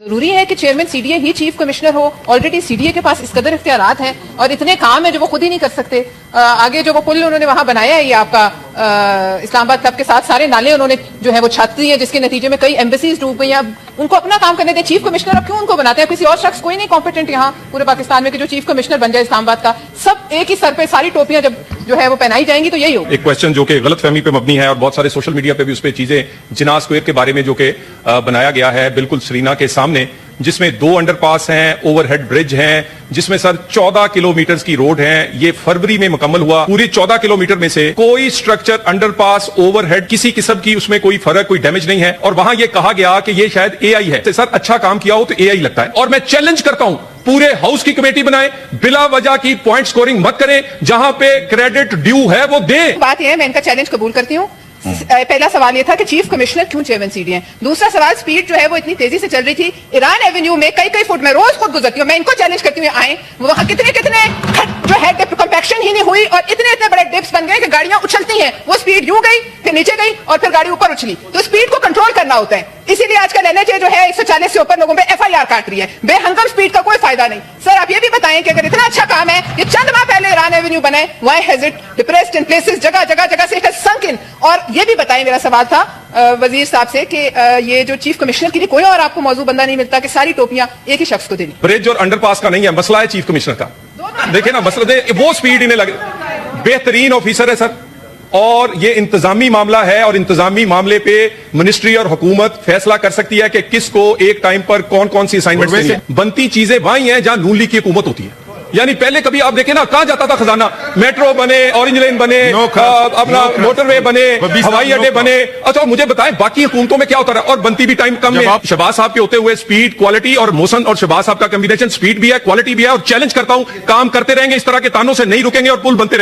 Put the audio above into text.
ضروری ہے کہ چیئرمین سی ڈی اے ہی چیف کمشنر ہو. آلریڈی سی ڈی اے کے پاس اس قدر اختیارات ہیں اور اتنے کام ہیں جو وہ خود ہی نہیں کر سکتے. آگے جو وہ پل انہوں نے وہاں بنایا ہے یہ آپ کا اسلام آباد کلب کے ساتھ سارے نالے انہوں نے جو ہے وہ چھت دی ہے جس کے نتیجے میں کئی ایمبیسیز ڈوب گئی ہیں. اب ان کو اپنا کام کرنے دیں. چیف کمشنر اب کیوں ان کو بناتے ہیں؟ کسی اور شخص کوئی نہیں کمپیٹنٹ یہاں پورے پاکستان میں کہ جو چیف کمشنر بن جائے اسلام آباد کا. سب ایک ہی سر پہ ساری ٹوپیاں جب جو ہے وہ پہنائی جائیں گی تو یہی ہوگا. ایک کوشچن جو کہ غلط فہمی پہ مبنی ہے اور بہت سارے سوشل میڈیا پہ بھی اس پہ چیزیں جناح اسکوائر کے بارے میں جو کہ بنایا گیا ہے بالکل سرینا کے سامنے جس میں 2 انڈر پاس ہیں, اوور ہیڈ برج ہیں, جس میں سر 14 کلومیٹر کی روڈ ہیں. یہ فروری میں مکمل ہوا. پوری 14 کلومیٹر میں سے کوئی سٹرکچر انڈر پاس اوور ہیڈ کسی قسم کی اس میں کوئی فرق کوئی ڈیمیج نہیں ہے. اور وہاں یہ کہا گیا کہ یہ شاید اے آئی ہے. سر اچھا کام کیا ہو تو اے آئی لگتا ہے. اور میں چیلنج کرتا ہوں پورے ہاؤس کی کمیٹی بنائیں, بلا وجہ کی پوائنٹ سکورنگ مت کریں, جہاں پہ کریڈٹ ڈیو ہے وہ دیں. بات یہ ہے میں ان کا چیلنج قبول کرتی ہوں. پہلا سوال یہ تھا کہ چیف کمشنر کیوں چیئرمین سی ڈی ہیں. دوسرا سوال سپیڈ جو ہے وہ اتنی تیزی سے چل رہی تھی ایران ایونیو میں کئی فٹ میں روز خود گزرتی ہوں. میں ان کو چیلنج کرتی ہوں آئیں وہاں کتنے جو ہے کمپیکشن ہی نہیں ہوئی اور اتنے بڑے ڈپس بن گئے کہ گاڑیاں اچھلتی ہیں. وہ سپیڈ یوں گئی پھر نیچے گئی اور پھر گاڑی اوپر اچھلی. تو سپیڈ کو کنٹرول کرنا ہوتا ہے. اسی لیے آج کل این ایچ اے جو ہے 140 سے اوپر لوگوں پہ ایف آئی آر کاٹ رہی ہے. بے ہنگم سپیڈ کا کوئی فائدہ نہیں. سر آپ یہ بھی بتائیں کہ اگر اتنا اچھا کام ہے یہ چند ماہ پہلے ایران ایونیو بنائے, why has it depressed in places, جگہ سے سنک ان. اور یہ بھی بتائیں, میرا سوال تھا وزیر صاحب سے کہ یہ جو چیف کمشنر کے لیے کوئی اور آپ کو موضوع بندہ نہیں ملتا کہ ساری ٹوپیاں ایک ہی شخص کو دینی. برج اور انڈر پاس کا نہیں ہے مسئلہ, ہے چیف کمشنر کا. دیکھیں نا مسئلہ وہ سپیڈ انہیں لگے. بہترین آفیسر ہے سر, اور یہ انتظامی معاملہ ہے اور انتظامی معاملے پہ منسٹری اور حکومت فیصلہ کر سکتی ہے کہ کس کو ایک ٹائم پر کون سی اسائنمنٹ دینی ہے. بنتی چیزیں وہیں ہیں جہاں نون لیگ کی حکومت ہوتی ہے. یعنی پہلے کبھی آپ دیکھیں نا کہاں جاتا تھا خزانہ, میٹرو بنے, اورنج لائن بنے, اپنا موٹر وے بنے, ہوائی اڈے بنے. اچھا مجھے بتائیں باقی حکومتوں میں کیا ہوتا رہا, اور بنتی بھی ٹائم کم ہے. شہباز صاحب کے ہوتے ہوئے سپیڈ, کوالٹی, اور محسن اور شہباز صاحب کا کمبینیشن سپیڈ بھی ہے, کوالٹی بھی ہے. اور چیلنج کرتا ہوں کام کرتے رہیں گے اس طرح کے تانوں سے نہیں رکیں گے اور پل بنتے رہیں گے.